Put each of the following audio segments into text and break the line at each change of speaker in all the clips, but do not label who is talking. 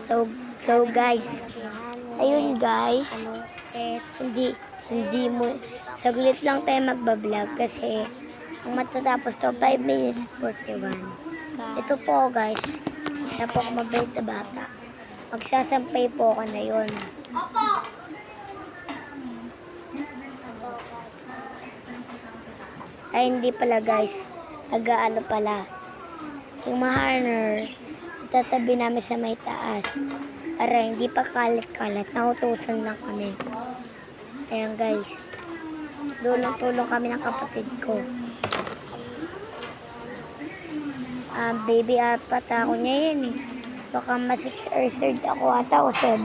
So guys, ayun guys, hindi mo, saglit lang tayo magbablog kasi ang matatapos to 5 minutes 41. Ito po guys, isa po ako mabait na bata. Magsasampay po ako na yun. Ay hindi pala guys, nag-aano pala. Yung maharner, itatabi namin sa may taas. Para hindi pa kalat-kalat, nautusan lang kami. Ayan guys, tulong kami ng kapatid ko. Baby apat ako niya yan eh. Baka ma 6 or 3 ako ata o 7.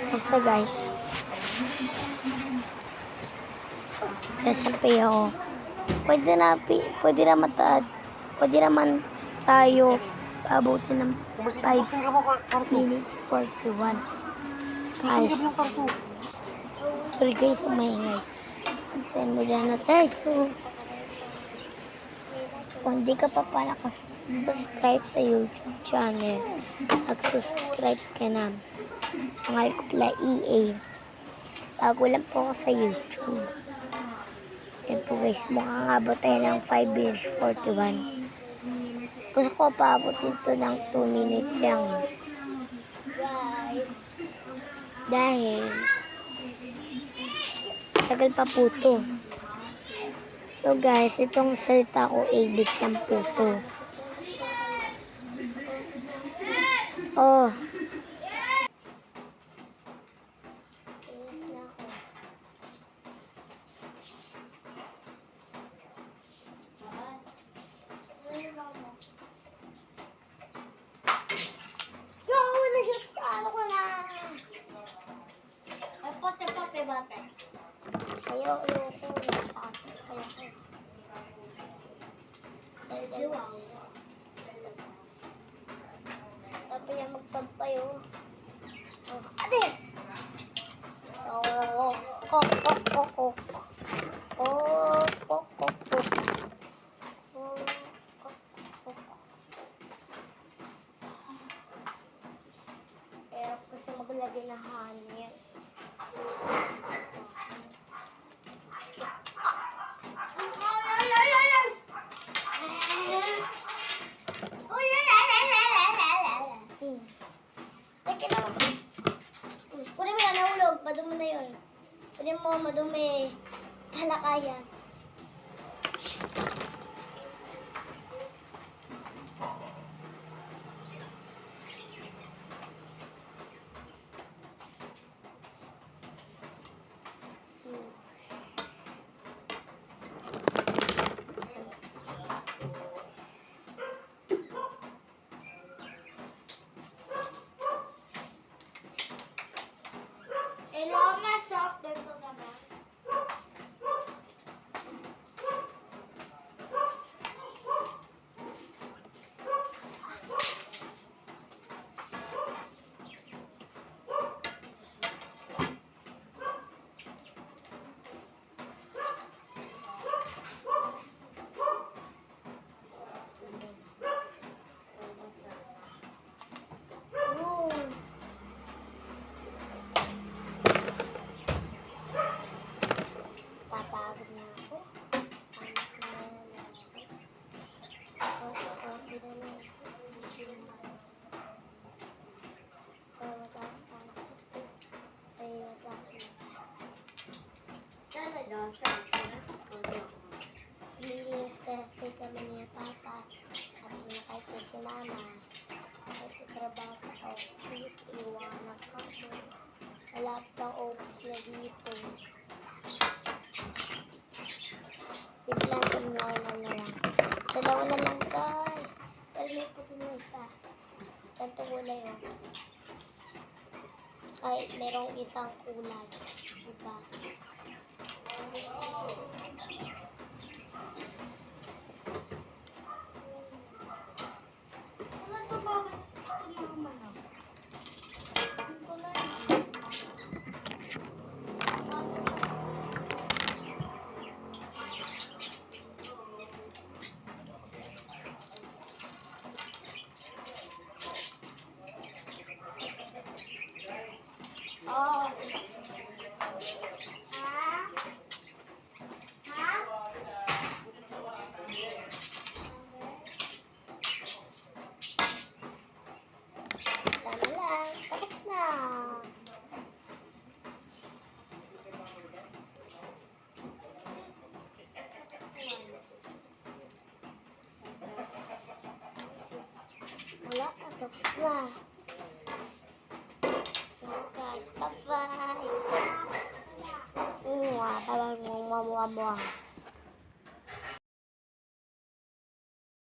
Basta guys, sasampay ako. Pwede naman tayo abutin ng 5 minutes 41. Guys, sorry guys, umaingay. Send mo na tayo. Kung di ka pa pala subscribe sa YouTube channel, mag-subscribe ka na. Pangalan ko pala EA. Bago lang po ako sa YouTube. Yan po guys, mukhang abot tayo ng 5 minutes 41. Gusto ko paabotin to ng 2 minutes lang. Dahil tagal pa po to. So guys, itong salita ko, edit lang po to. Oh. Bate. Ayaw, tapos yan magsampay oh. Ate! Oh. Erap kasi maglagay na hangin. Madumi na yun. Pwede mo madumi. Halakayan. Lilis kasi kami niya papa. Sabi niya kahit si mama. Nagtatrabaho sa office. Iwanan kami. Wala pang office na dito. Biglang tumulaw na lang. Dalawa na lang guys. Pero may puti na isa. Ganito kulay oh. Kahit merong isang kulay. Diba? Tapos na. So guys, bye-bye. Bye-bye.